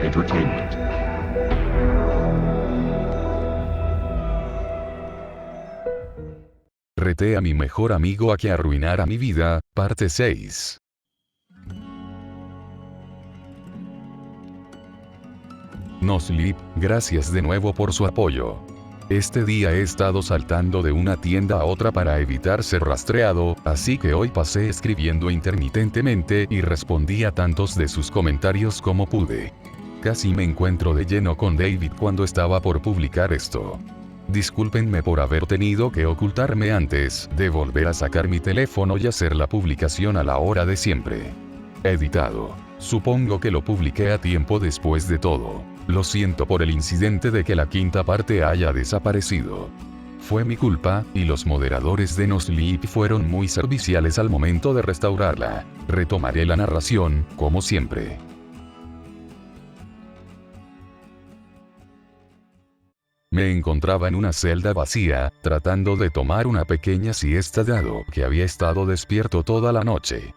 Entertainment. Reté a mi mejor amigo a que arruinara mi vida, parte 6. Noslip, gracias de nuevo por su apoyo. Este día he estado saltando de una tienda a otra para evitar ser rastreado, así que hoy pasé escribiendo intermitentemente y respondí a tantos de sus comentarios como pude. Casi me encuentro de lleno con David cuando estaba por publicar esto. Discúlpenme por haber tenido que ocultarme antes de volver a sacar mi teléfono y hacer la publicación a la hora de siempre. Editado. Supongo que lo publiqué a tiempo después de todo. Lo siento por el incidente de que la quinta parte haya desaparecido. Fue mi culpa, y los moderadores de Noslip fueron muy serviciales al momento de restaurarla. Retomaré la narración, como siempre. Me encontraba en una celda vacía, tratando de tomar una pequeña siesta dado que había estado despierto toda la noche.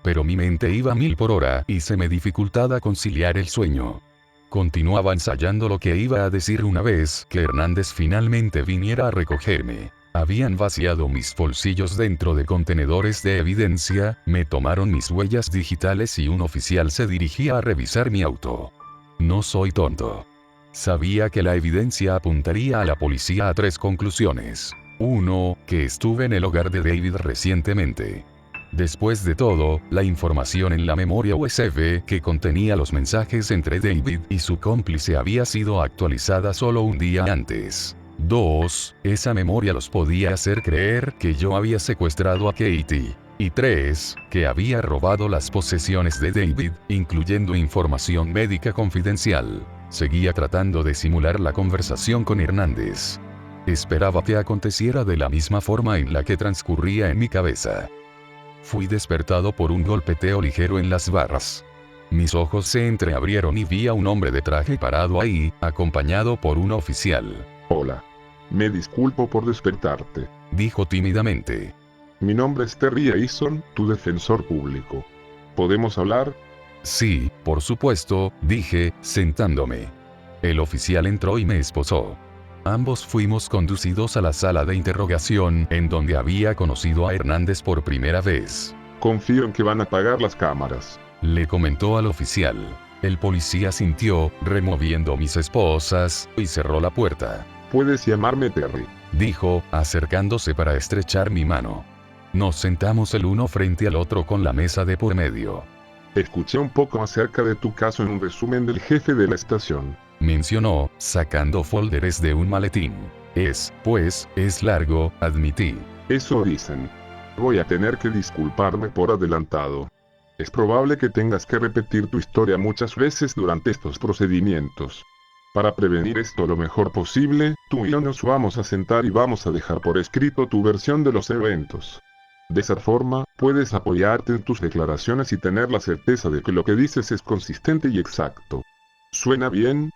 Pero mi mente iba a 1000 por hora y se me dificultaba conciliar el sueño. Continuaba ensayando lo que iba a decir una vez que Hernández finalmente viniera a recogerme. Habían vaciado mis bolsillos dentro de contenedores de evidencia, me tomaron mis huellas digitales y un oficial se dirigía a revisar mi auto. No soy tonto. Sabía que la evidencia apuntaría a la policía a 3 conclusiones. 1. Que estuve en el hogar de David recientemente. Después de todo, la información en la memoria USB que contenía los mensajes entre David y su cómplice había sido actualizada solo un día antes. 2. Esa memoria los podía hacer creer que yo había secuestrado a Katie. Y 3. Que había robado las posesiones de David, incluyendo información médica confidencial. Seguía tratando de simular la conversación con Hernández. Esperaba que aconteciera de la misma forma en la que transcurría en mi cabeza. Fui despertado por un golpeteo ligero en las barras. Mis ojos se entreabrieron y vi a un hombre de traje parado ahí, acompañado por un oficial. Hola. Me disculpo por despertarte. Dijo tímidamente. Mi nombre es Terry Eason, tu defensor público. ¿Podemos hablar? Sí, por supuesto, dije, sentándome. El oficial entró y me esposó. Ambos fuimos conducidos a la sala de interrogación, en donde había conocido a Hernández por primera vez. Confío en que van a apagar las cámaras. Le comentó al oficial. El policía sintió, removiendo mis esposas, y cerró la puerta. Puedes llamarme Terry. Dijo, acercándose para estrechar mi mano. Nos sentamos el uno frente al otro con la mesa de por medio. Escuché un poco acerca de tu caso en un resumen del jefe de la estación. Mencionó, sacando folders de un maletín. Es largo, admití. Eso dicen. Voy a tener que disculparme por adelantado. Es probable que tengas que repetir tu historia muchas veces durante estos procedimientos. Para prevenir esto lo mejor posible, tú y yo nos vamos a sentar y vamos a dejar por escrito tu versión de los eventos. De esa forma, puedes apoyarte en tus declaraciones y tener la certeza de que lo que dices es consistente y exacto. ¿Suena bien?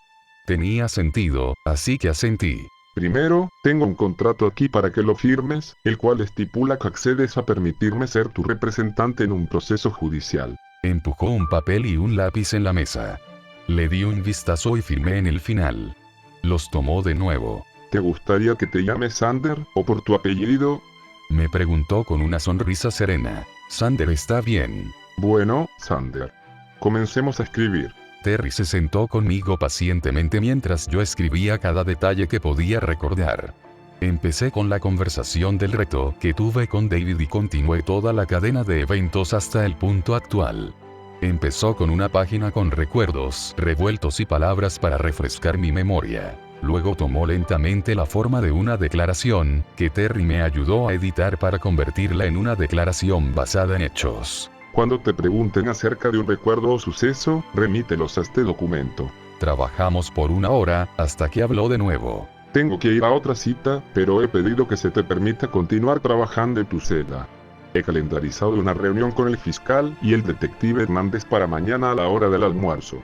Tenía sentido, así que asentí. Primero, tengo un contrato aquí para que lo firmes, el cual estipula que accedes a permitirme ser tu representante en un proceso judicial. Empujó un papel y un lápiz en la mesa. Le di un vistazo y firmé en el final. Los tomó de nuevo. ¿Te gustaría que te llame Sander, o por tu apellido? Me preguntó con una sonrisa serena. Sander está bien. Bueno, Sander. Comencemos a escribir. Terry se sentó conmigo pacientemente mientras yo escribía cada detalle que podía recordar. Empecé con la conversación del reto que tuve con David y continué toda la cadena de eventos hasta el punto actual. Empezó con una página con recuerdos revueltos y palabras para refrescar mi memoria. Luego tomó lentamente la forma de una declaración, que Terry me ayudó a editar para convertirla en una declaración basada en hechos. Cuando te pregunten acerca de un recuerdo o suceso, remítelos a este documento. Trabajamos por 1 hora, hasta que habló de nuevo. Tengo que ir a otra cita, pero he pedido que se te permita continuar trabajando en tu celda. He calendarizado una reunión con el fiscal y el detective Hernández para mañana a la hora del almuerzo.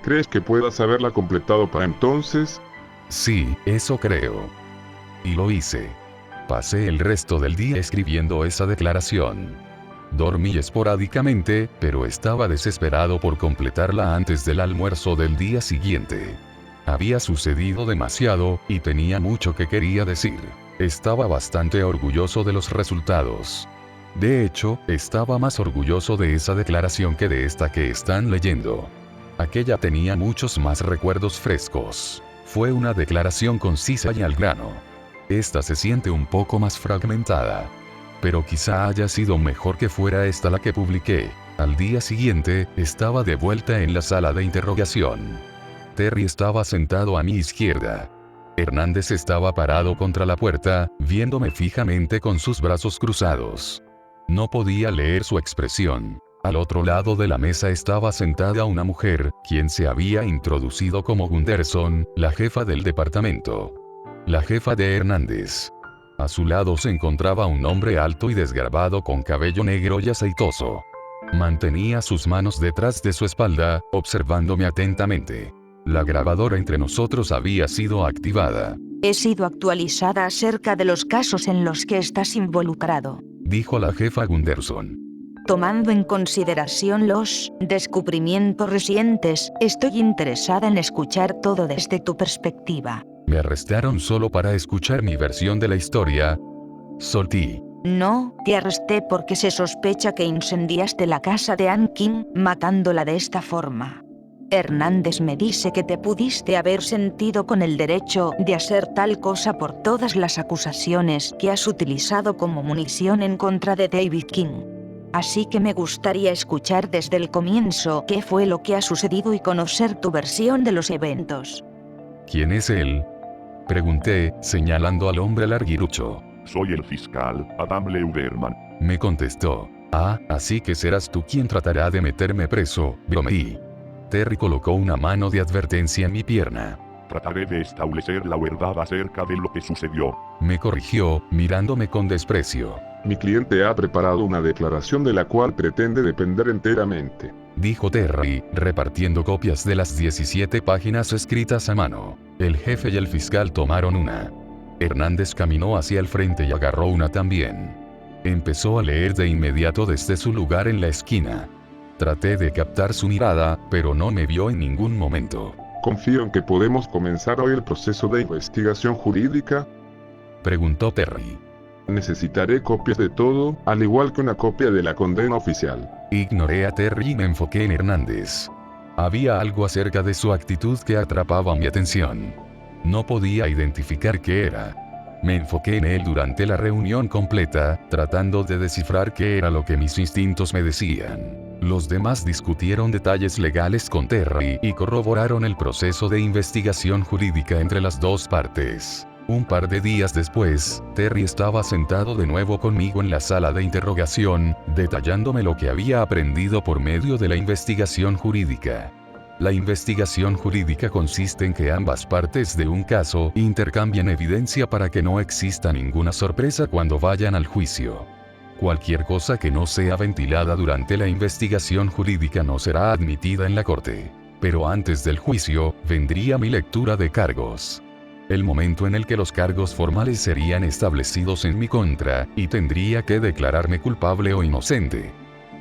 ¿Crees que puedas haberla completado para entonces? Sí, eso creo. Y lo hice. Pasé el resto del día escribiendo esa declaración. Dormí esporádicamente, pero estaba desesperado por completarla antes del almuerzo del día siguiente. Había sucedido demasiado, y tenía mucho que quería decir. Estaba bastante orgulloso de los resultados. De hecho, estaba más orgulloso de esa declaración que de esta que están leyendo. Aquella tenía muchos más recuerdos frescos. Fue una declaración concisa y al grano. Esta se siente un poco más fragmentada. Pero quizá haya sido mejor que fuera esta la que publiqué. Al día siguiente, estaba de vuelta en la sala de interrogación. Terry estaba sentado a mi izquierda. Hernández estaba parado contra la puerta, viéndome fijamente con sus brazos cruzados. No podía leer su expresión. Al otro lado de la mesa estaba sentada una mujer, quien se había introducido como Gunderson, la jefa del departamento. La jefa de Hernández. A su lado se encontraba un hombre alto y desgarbado con cabello negro y aceitoso. Mantenía sus manos detrás de su espalda, observándome atentamente. La grabadora entre nosotros había sido activada. He sido actualizada acerca de los casos en los que estás involucrado, dijo la jefa Gunderson. Tomando en consideración los descubrimientos recientes, estoy interesada en escuchar todo desde tu perspectiva. Me arrestaron solo para escuchar mi versión de la historia. Soltí. No, te arresté porque se sospecha que incendiaste la casa de Ann King, matándola de esta forma. Hernández me dice que te pudiste haber sentido con el derecho de hacer tal cosa por todas las acusaciones que has utilizado como munición en contra de David King. Así que me gustaría escuchar desde el comienzo qué fue lo que ha sucedido y conocer tu versión de los eventos. ¿Quién es él?, pregunté, señalando al hombre larguirucho. Soy el fiscal, Adam Leuderman. Me contestó. Ah, así que serás tú quien tratará de meterme preso, bromeí. Terry colocó una mano de advertencia en mi pierna. Trataré de establecer la verdad acerca de lo que sucedió. Me corrigió, mirándome con desprecio. Mi cliente ha preparado una declaración de la cual pretende depender enteramente, dijo Terry, repartiendo copias de las 17 páginas escritas a mano. El jefe y el fiscal tomaron una. Hernández caminó hacia el frente y agarró una también. Empezó a leer de inmediato desde su lugar en la esquina. Traté de captar su mirada, pero no me vio en ningún momento. Confío en que podemos comenzar hoy el proceso de investigación jurídica, preguntó Terry. Necesitaré copias de todo, al igual que una copia de la condena oficial. Ignoré a Terry y me enfoqué en Hernández. Había algo acerca de su actitud que atrapaba mi atención. No podía identificar qué era. Me enfoqué en él durante la reunión completa, tratando de descifrar qué era lo que mis instintos me decían. Los demás discutieron detalles legales con Terry y corroboraron el proceso de investigación jurídica entre las dos partes. Un par de días después, Terry estaba sentado de nuevo conmigo en la sala de interrogación, detallándome lo que había aprendido por medio de la investigación jurídica. La investigación jurídica consiste en que ambas partes de un caso intercambian evidencia para que no exista ninguna sorpresa cuando vayan al juicio. Cualquier cosa que no sea ventilada durante la investigación jurídica no será admitida en la corte. Pero antes del juicio, vendría mi lectura de cargos. El momento en el que los cargos formales serían establecidos en mi contra, y tendría que declararme culpable o inocente.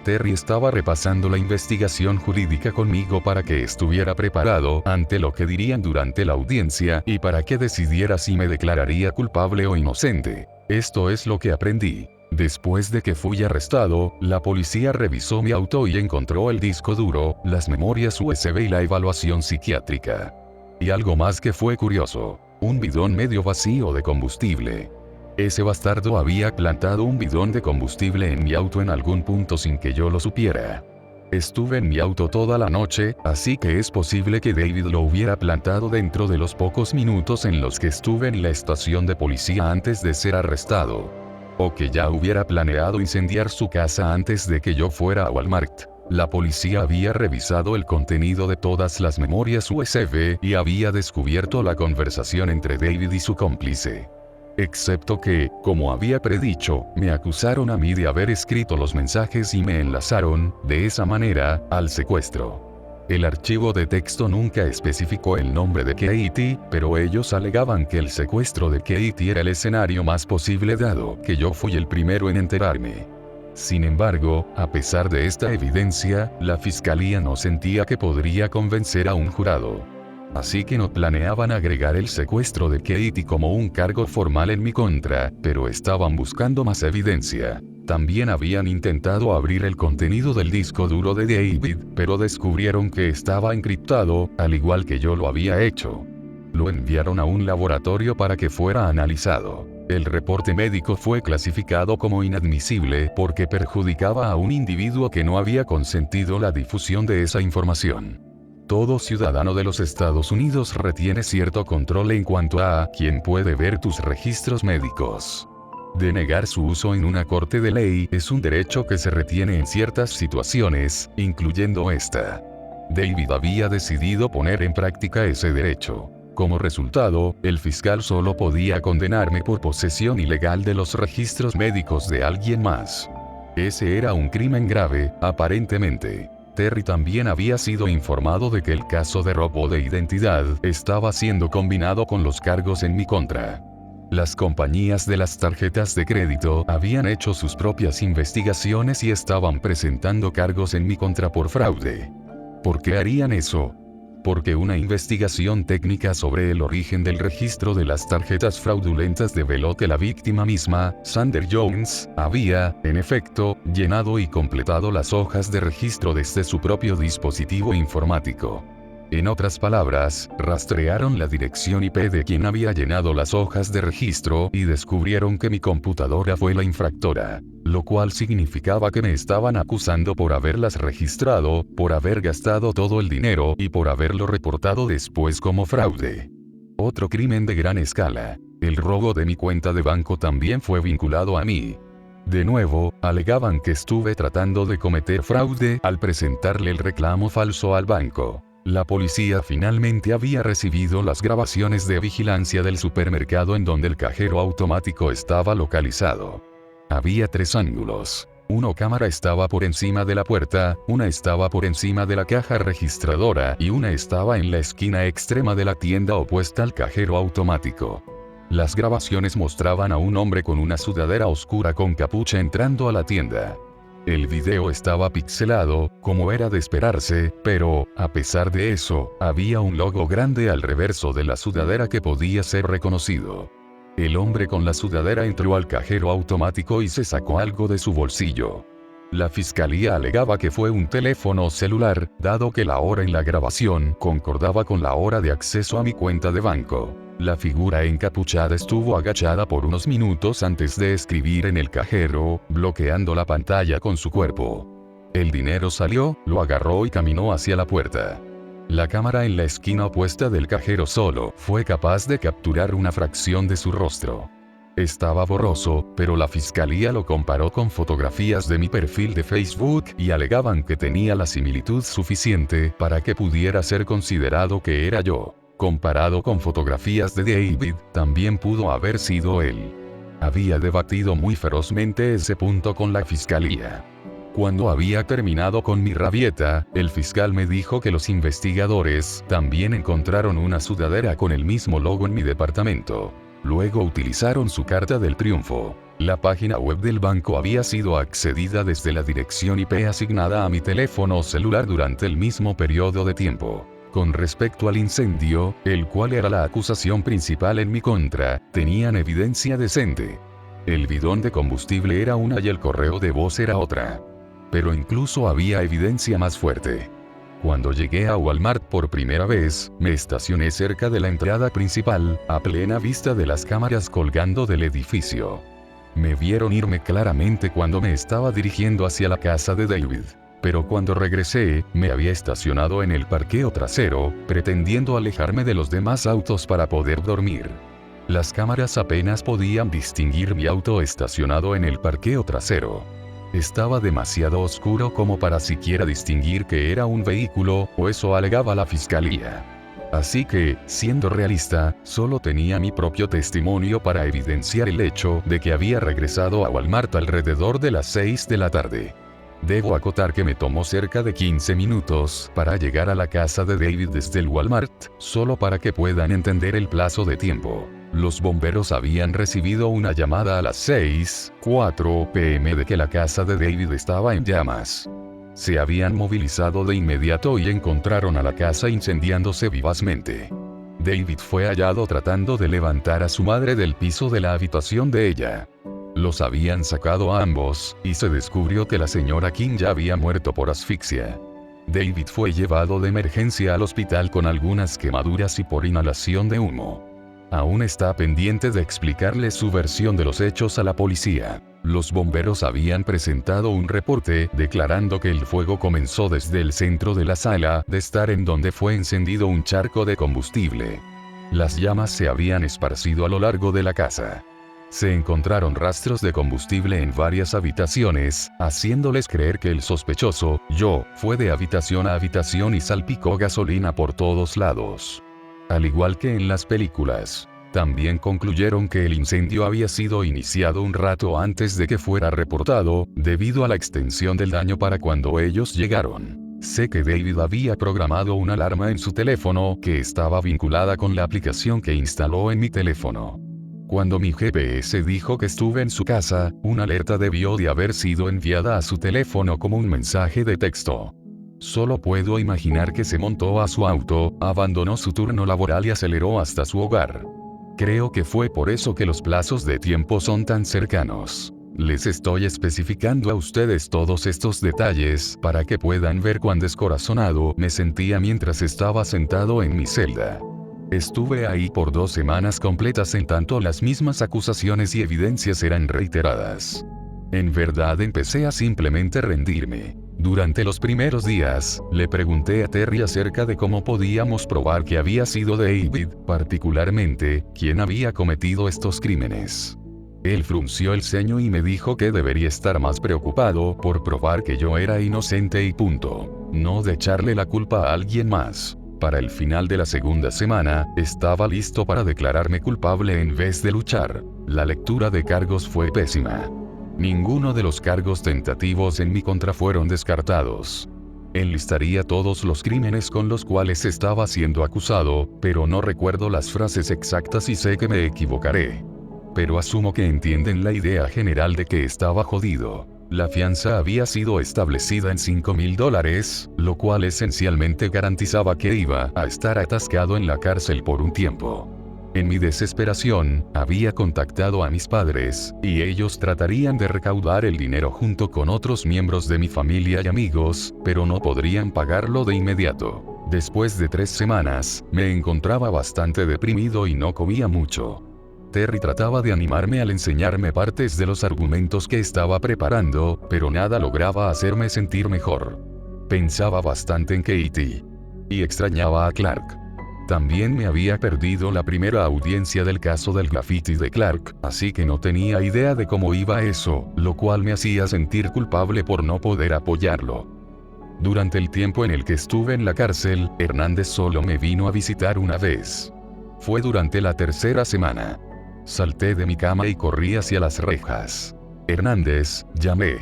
Terry estaba repasando la investigación jurídica conmigo para que estuviera preparado ante lo que dirían durante la audiencia y para que decidiera si me declararía culpable o inocente. Esto es lo que aprendí. Después de que fui arrestado, la policía revisó mi auto y encontró el disco duro, las memorias USB y la evaluación psiquiátrica. Y algo más que fue curioso. Un bidón medio vacío de combustible. Ese bastardo había plantado un bidón de combustible en mi auto en algún punto sin que yo lo supiera. Estuve en mi auto toda la noche, así que es posible que David lo hubiera plantado dentro de los pocos minutos en los que estuve en la estación de policía antes de ser arrestado. O que ya hubiera planeado incendiar su casa antes de que yo fuera a Walmart. La policía había revisado el contenido de todas las memorias USB y había descubierto la conversación entre David y su cómplice. Excepto que, como había predicho, me acusaron a mí de haber escrito los mensajes y me enlazaron, de esa manera, al secuestro. El archivo de texto nunca especificó el nombre de Katie, pero ellos alegaban que el secuestro de Katie era el escenario más posible dado que yo fui el primero en enterarme. Sin embargo, a pesar de esta evidencia, la fiscalía no sentía que podría convencer a un jurado. Así que no planeaban agregar el secuestro de Katie como un cargo formal en mi contra, pero estaban buscando más evidencia. También habían intentado abrir el contenido del disco duro de David, pero descubrieron que estaba encriptado, al igual que yo lo había hecho. Lo enviaron a un laboratorio para que fuera analizado. El reporte médico fue clasificado como inadmisible porque perjudicaba a un individuo que no había consentido la difusión de esa información. Todo ciudadano de los Estados Unidos retiene cierto control en cuanto a quién puede ver tus registros médicos. Denegar su uso en una corte de ley es un derecho que se retiene en ciertas situaciones, incluyendo esta. David había decidido poner en práctica ese derecho. Como resultado, el fiscal solo podía condenarme por posesión ilegal de los registros médicos de alguien más. Ese era un crimen grave, aparentemente. Terry también había sido informado de que el caso de robo de identidad estaba siendo combinado con los cargos en mi contra. Las compañías de las tarjetas de crédito habían hecho sus propias investigaciones y estaban presentando cargos en mi contra por fraude. ¿Por qué harían eso? Porque una investigación técnica sobre el origen del registro de las tarjetas fraudulentas develó que la víctima misma, Sander Jones, había, en efecto, llenado y completado las hojas de registro desde su propio dispositivo informático. En otras palabras, rastrearon la dirección IP de quien había llenado las hojas de registro y descubrieron que mi computadora fue la infractora, lo cual significaba que me estaban acusando por haberlas registrado, por haber gastado todo el dinero y por haberlo reportado después como fraude. Otro crimen de gran escala. El robo de mi cuenta de banco también fue vinculado a mí. De nuevo, alegaban que estuve tratando de cometer fraude al presentarle el reclamo falso al banco. La policía finalmente había recibido las grabaciones de vigilancia del supermercado en donde el cajero automático estaba localizado. Había 3 ángulos. Una cámara estaba por encima de la puerta, una estaba por encima de la caja registradora y una estaba en la esquina extrema de la tienda opuesta al cajero automático. Las grabaciones mostraban a un hombre con una sudadera oscura con capucha entrando a la tienda. El video estaba pixelado, como era de esperarse, pero, a pesar de eso, había un logo grande al reverso de la sudadera que podía ser reconocido. El hombre con la sudadera entró al cajero automático y se sacó algo de su bolsillo. La fiscalía alegaba que fue un teléfono celular, dado que la hora en la grabación concordaba con la hora de acceso a mi cuenta de banco. La figura encapuchada estuvo agachada por unos minutos antes de escribir en el cajero, bloqueando la pantalla con su cuerpo. El dinero salió, lo agarró y caminó hacia la puerta. La cámara en la esquina opuesta del cajero solo fue capaz de capturar una fracción de su rostro. Estaba borroso, pero la fiscalía lo comparó con fotografías de mi perfil de Facebook y alegaban que tenía la similitud suficiente para que pudiera ser considerado que era yo. Comparado con fotografías de David, también pudo haber sido él. Había debatido muy ferozmente ese punto con la fiscalía. Cuando había terminado con mi rabieta, el fiscal me dijo que los investigadores también encontraron una sudadera con el mismo logo en mi departamento. Luego utilizaron su carta del triunfo. La página web del banco había sido accedida desde la dirección IP asignada a mi teléfono celular durante el mismo periodo de tiempo. Con respecto al incendio, el cual era la acusación principal en mi contra, tenían evidencia decente. El bidón de combustible era una y el correo de voz era otra. Pero incluso había evidencia más fuerte. Cuando llegué a Walmart por primera vez, me estacioné cerca de la entrada principal, a plena vista de las cámaras colgando del edificio. Me vieron irme claramente cuando me estaba dirigiendo hacia la casa de David. Pero cuando regresé, me había estacionado en el parqueo trasero, pretendiendo alejarme de los demás autos para poder dormir. Las cámaras apenas podían distinguir mi auto estacionado en el parqueo trasero. Estaba demasiado oscuro como para siquiera distinguir que era un vehículo, o eso alegaba la fiscalía. Así que, siendo realista, solo tenía mi propio testimonio para evidenciar el hecho de que había regresado a Walmart alrededor de las 6 de la tarde. Debo acotar que me tomó cerca de 15 minutos para llegar a la casa de David desde el Walmart, solo para que puedan entender el plazo de tiempo. Los bomberos habían recibido una llamada a las 6:04 p.m. de que la casa de David estaba en llamas. Se habían movilizado de inmediato y encontraron a la casa incendiándose vivazmente. David fue hallado tratando de levantar a su madre del piso de la habitación de ella. Los habían sacado a ambos, y se descubrió que la señora King ya había muerto por asfixia. David fue llevado de emergencia al hospital con algunas quemaduras y por inhalación de humo. Aún está pendiente de explicarle su versión de los hechos a la policía. Los bomberos habían presentado un reporte declarando que el fuego comenzó desde el centro de la sala de estar en donde fue encendido un charco de combustible. Las llamas se habían esparcido a lo largo de la casa. Se encontraron rastros de combustible en varias habitaciones, haciéndoles creer que el sospechoso, Joe, fue de habitación a habitación y salpicó gasolina por todos lados. Al igual que en las películas, también concluyeron que el incendio había sido iniciado un rato antes de que fuera reportado, debido a la extensión del daño para cuando ellos llegaron. Sé que David había programado una alarma en su teléfono que estaba vinculada con la aplicación que instaló en mi teléfono. Cuando mi GPS dijo que estuve en su casa, una alerta debió de haber sido enviada a su teléfono como un mensaje de texto. Solo puedo imaginar que se montó a su auto, abandonó su turno laboral y aceleró hasta su hogar. Creo que fue por eso que los plazos de tiempo son tan cercanos. Les estoy especificando a ustedes todos estos detalles para que puedan ver cuán descorazonado me sentía mientras estaba sentado en mi celda. Estuve ahí por 2 semanas completas en tanto las mismas acusaciones y evidencias eran reiteradas. En verdad empecé a simplemente rendirme. Durante los primeros días, le pregunté a Terry acerca de cómo podíamos probar que había sido David, particularmente, quien había cometido estos crímenes. Él frunció el ceño y me dijo que debería estar más preocupado por probar que yo era inocente y punto. No de echarle la culpa a alguien más. Para el final de la segunda semana, estaba listo para declararme culpable en vez de luchar. La lectura de cargos fue pésima. Ninguno de los cargos tentativos en mi contra fueron descartados. Enlistaría todos los crímenes con los cuales estaba siendo acusado, pero no recuerdo las frases exactas y sé que me equivocaré. Pero asumo que entienden la idea general de que estaba jodido. La fianza había sido establecida en $5,000, lo cual esencialmente garantizaba que iba a estar atascado en la cárcel por un tiempo. En mi desesperación, había contactado a mis padres, y ellos tratarían de recaudar el dinero junto con otros miembros de mi familia y amigos, pero no podrían pagarlo de inmediato. Después de 3 semanas, me encontraba bastante deprimido y no comía mucho. Terry trataba de animarme al enseñarme partes de los argumentos que estaba preparando, pero nada lograba hacerme sentir mejor. Pensaba bastante en Katie. Y extrañaba a Clark. También me había perdido la primera audiencia del caso del graffiti de Clark, así que no tenía idea de cómo iba eso, lo cual me hacía sentir culpable por no poder apoyarlo. Durante el tiempo en el que estuve en la cárcel, Hernández solo me vino a visitar una vez. Fue durante la 3ª semana. Salté de mi cama y corrí hacia las rejas. Hernández, llamé.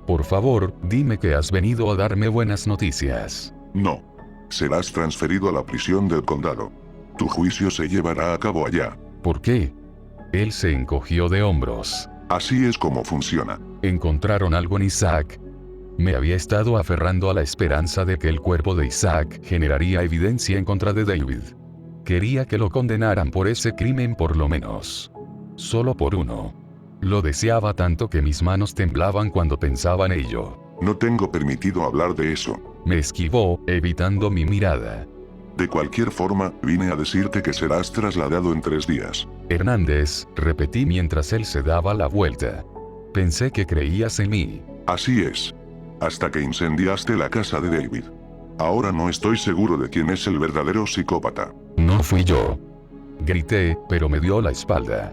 Por favor, dime que has venido a darme buenas noticias. No. Serás transferido a la prisión del condado. Tu juicio se llevará a cabo allá. ¿Por qué? Él se encogió de hombros. Así es como funciona. ¿Encontraron algo en Isaac? Me había estado aferrando a la esperanza de que el cuerpo de Isaac generaría evidencia en contra de David. Quería que lo condenaran por ese crimen por lo menos. Solo por uno. Lo deseaba tanto que mis manos temblaban cuando pensaba en ello. No tengo permitido hablar de eso. Me esquivó, evitando mi mirada. De cualquier forma, vine a decirte que serás trasladado en 3 días. Hernández, repetí mientras él se daba la vuelta. Pensé que creías en mí. Así es. Hasta que incendiaste la casa de David. Ahora no estoy seguro de quién es el verdadero psicópata. No fui yo. Grité, pero me dio la espalda.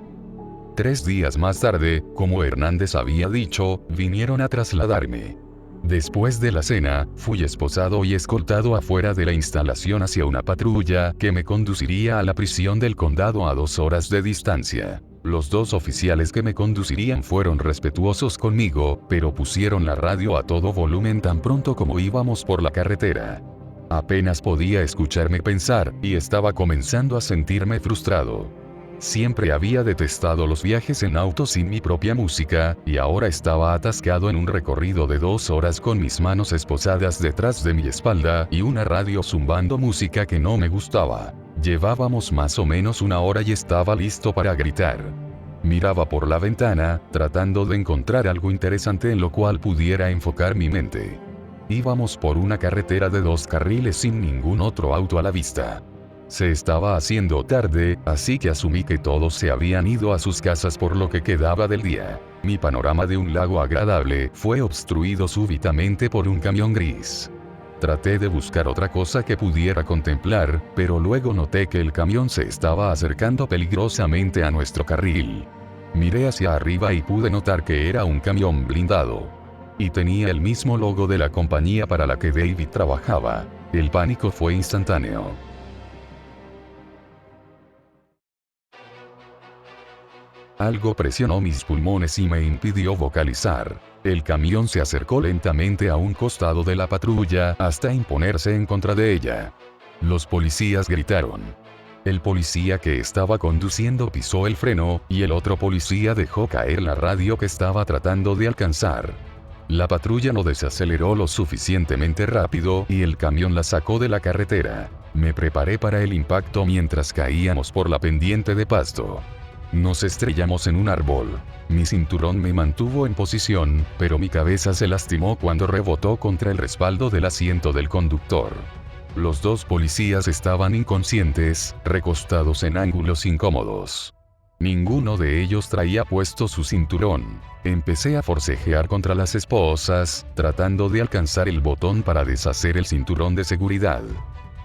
3 días más tarde, como Hernández había dicho, vinieron a trasladarme. Después de la cena, fui esposado y escoltado afuera de la instalación hacia una patrulla que me conduciría a la prisión del condado a 2 horas de distancia. Los 2 oficiales que me conducirían fueron respetuosos conmigo, pero pusieron la radio a todo volumen tan pronto como íbamos por la carretera. Apenas podía escucharme pensar, y estaba comenzando a sentirme frustrado. Siempre había detestado los viajes en auto sin mi propia música, y ahora estaba atascado en un recorrido de 2 horas con mis manos esposadas detrás de mi espalda y una radio zumbando música que no me gustaba. Llevábamos más o menos 1 hora y estaba listo para gritar. Miraba por la ventana, tratando de encontrar algo interesante en lo cual pudiera enfocar mi mente. Íbamos por una carretera de 2 carriles sin ningún otro auto a la vista. Se estaba haciendo tarde, así que asumí que todos se habían ido a sus casas por lo que quedaba del día. Mi panorama de un lago agradable fue obstruido súbitamente por un camión gris. Traté de buscar otra cosa que pudiera contemplar, pero luego noté que el camión se estaba acercando peligrosamente a nuestro carril. Miré hacia arriba y pude notar que era un camión blindado. Y tenía el mismo logo de la compañía para la que David trabajaba. El pánico fue instantáneo. Algo presionó mis pulmones y me impidió vocalizar. El camión se acercó lentamente a un costado de la patrulla hasta imponerse en contra de ella. Los policías gritaron. El policía que estaba conduciendo pisó el freno, y el otro policía dejó caer la radio que estaba tratando de alcanzar. La patrulla no desaceleró lo suficientemente rápido y el camión la sacó de la carretera. Me preparé para el impacto mientras caíamos por la pendiente de pasto. Nos estrellamos en un árbol. Mi cinturón me mantuvo en posición, pero mi cabeza se lastimó cuando rebotó contra el respaldo del asiento del conductor. Los 2 policías estaban inconscientes, recostados en ángulos incómodos. Ninguno de ellos traía puesto su cinturón. Empecé a forcejear contra las esposas, tratando de alcanzar el botón para deshacer el cinturón de seguridad.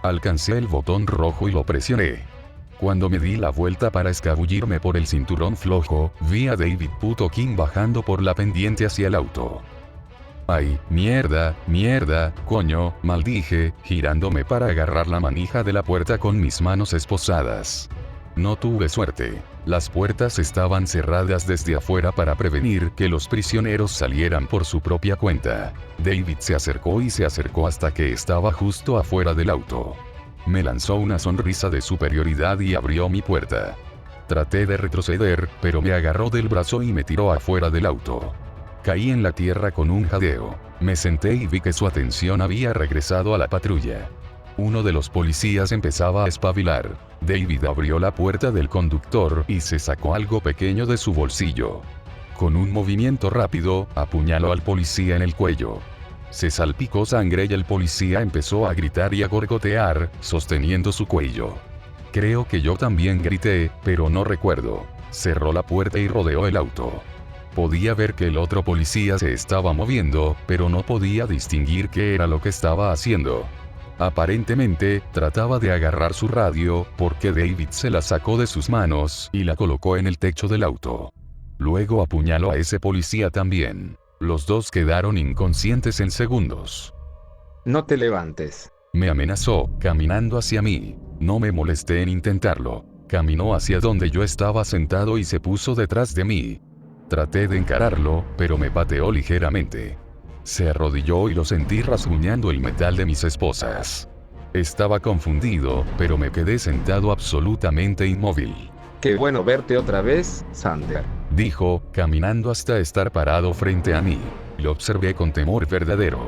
Alcancé el botón rojo y lo presioné. Cuando me di la vuelta para escabullirme por el cinturón flojo, vi a David King bajando por la pendiente hacia el auto. ¡Ay, mierda, coño!, maldije, girándome para agarrar la manija de la puerta con mis manos esposadas. No tuve suerte. Las puertas estaban cerradas desde afuera para prevenir que los prisioneros salieran por su propia cuenta. David se acercó hasta que estaba justo afuera del auto. Me lanzó una sonrisa de superioridad y abrió mi puerta. Traté de retroceder, pero me agarró del brazo y me tiró afuera del auto. Caí en la tierra con un jadeo. Me senté y vi que su atención había regresado a la patrulla. Uno de los policías empezaba a espabilar. David abrió la puerta del conductor y se sacó algo pequeño de su bolsillo. Con un movimiento rápido, apuñaló al policía en el cuello. Se salpicó sangre y el policía empezó a gritar y a gorgotear, sosteniendo su cuello. Creo que yo también grité, pero no recuerdo. Cerró la puerta y rodeó el auto. Podía ver que el otro policía se estaba moviendo, pero no podía distinguir qué era lo que estaba haciendo. Aparentemente, trataba de agarrar su radio, porque David se la sacó de sus manos y la colocó en el techo del auto. Luego apuñaló a ese policía también. Los 2 quedaron inconscientes en segundos. No te levantes. Me amenazó, caminando hacia mí. No me molesté en intentarlo. Caminó hacia donde yo estaba sentado y se puso detrás de mí. Traté de encararlo, pero me pateó ligeramente. Se arrodilló y lo sentí rasguñando el metal de mis esposas. Estaba confundido, pero me quedé sentado absolutamente inmóvil. Qué bueno verte otra vez, Sander, dijo, caminando hasta estar parado frente a mí. Lo observé con temor verdadero.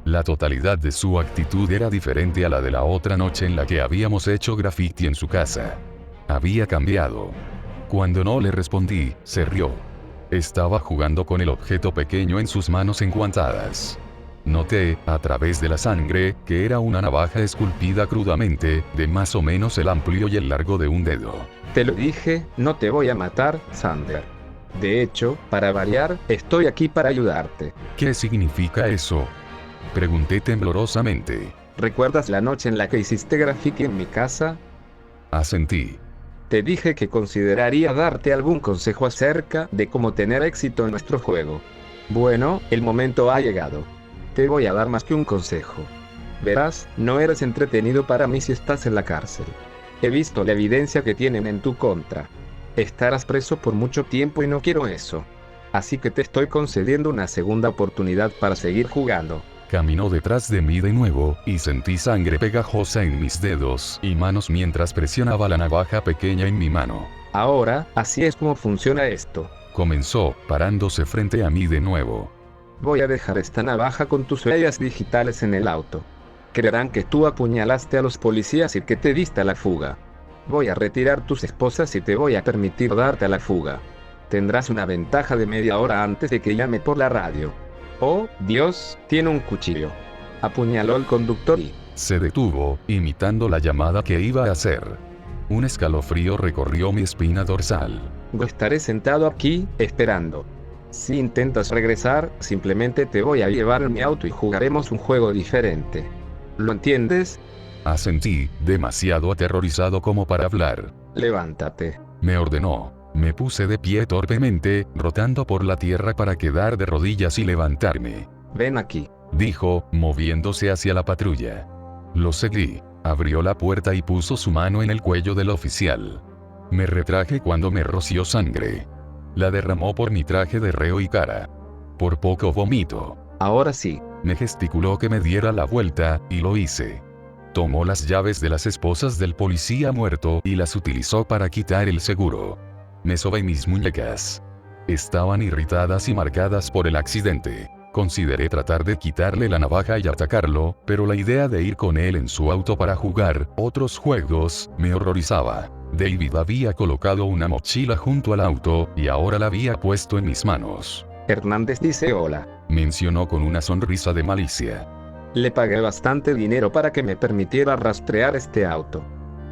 La totalidad de su actitud era diferente a la de la otra noche en la que habíamos hecho graffiti en su casa. Había cambiado. Cuando no le respondí, se rió. Estaba jugando con el objeto pequeño en sus manos enguantadas. Noté, a través de la sangre, que era una navaja esculpida crudamente, de más o menos el amplio y el largo de un dedo. Te lo dije, no te voy a matar, Sander. De hecho, para variar, estoy aquí para ayudarte. ¿Qué significa eso?, pregunté temblorosamente. ¿Recuerdas la noche en la que hiciste graffiti en mi casa? Asentí. Te dije que consideraría darte algún consejo acerca de cómo tener éxito en nuestro juego. Bueno, el momento ha llegado. Te voy a dar más que un consejo. Verás, no eres entretenido para mí si estás en la cárcel. He visto la evidencia que tienen en tu contra. Estarás preso por mucho tiempo y no quiero eso. Así que te estoy concediendo una segunda oportunidad para seguir jugando. Caminó detrás de mí de nuevo, y sentí sangre pegajosa en mis dedos y manos mientras presionaba la navaja pequeña en mi mano. Ahora, así es como funciona esto. Comenzó, parándose frente a mí de nuevo. Voy a dejar esta navaja con tus huellas digitales en el auto. Creerán que tú apuñalaste a los policías y que te diste a la fuga. Voy a retirar tus esposas y te voy a permitir darte a la fuga. Tendrás una ventaja de media hora antes de que llame por la radio. Oh, Dios, tiene un cuchillo. Apuñaló al conductor y Se detuvo, imitando la llamada que iba a hacer. Un escalofrío recorrió mi espina dorsal. estaré sentado aquí, esperando. Si intentas regresar, simplemente te voy a llevar en mi auto y jugaremos un juego diferente. ¿Lo entiendes? Asentí, demasiado aterrorizado como para hablar. Levántate. Me ordenó. Me puse de pie torpemente, rotando por la tierra para quedar de rodillas y levantarme. Ven aquí. Dijo, moviéndose hacia la patrulla. Lo seguí. Abrió la puerta y puso su mano en el cuello del oficial. Me retraje cuando me roció sangre. La derramó por mi traje de reo y cara. Por poco vomito. Ahora sí. Me gesticuló que me diera la vuelta, y lo hice. Tomó las llaves de las esposas del policía muerto y las utilizó para quitar el seguro. Me sobé mis muñecas. Estaban irritadas y marcadas por el accidente. Consideré tratar de quitarle la navaja y atacarlo, pero la idea de ir con él en su auto para jugar otros juegos me horrorizaba. David había colocado una mochila junto al auto, y ahora la había puesto en mis manos. Hernández dice hola. Mencionó con una sonrisa de malicia. Le pagué bastante dinero para que me permitiera rastrear este auto.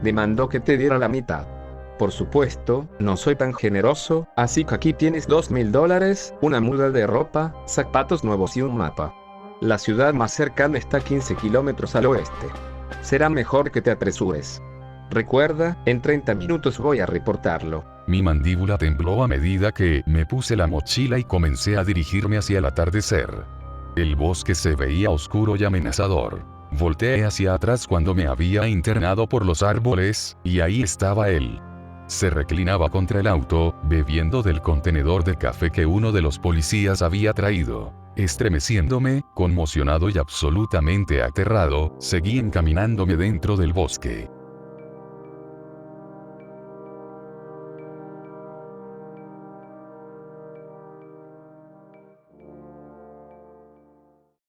Demandó que te diera la mitad. Por supuesto, no soy tan generoso, así que aquí tienes $2,000, una muda de ropa, zapatos nuevos y un mapa. La ciudad más cercana está a 15 kilómetros al oeste. Será mejor que te apresures. Recuerda, en 30 minutos voy a reportarlo. Mi mandíbula tembló a medida que me puse la mochila y comencé a dirigirme hacia el atardecer. El bosque se veía oscuro y amenazador. Volteé hacia atrás cuando me había internado por los árboles, y ahí estaba él. Se reclinaba contra el auto, bebiendo del contenedor de café que uno de los policías había traído. Estremeciéndome, conmocionado y absolutamente aterrado, seguí encaminándome dentro del bosque.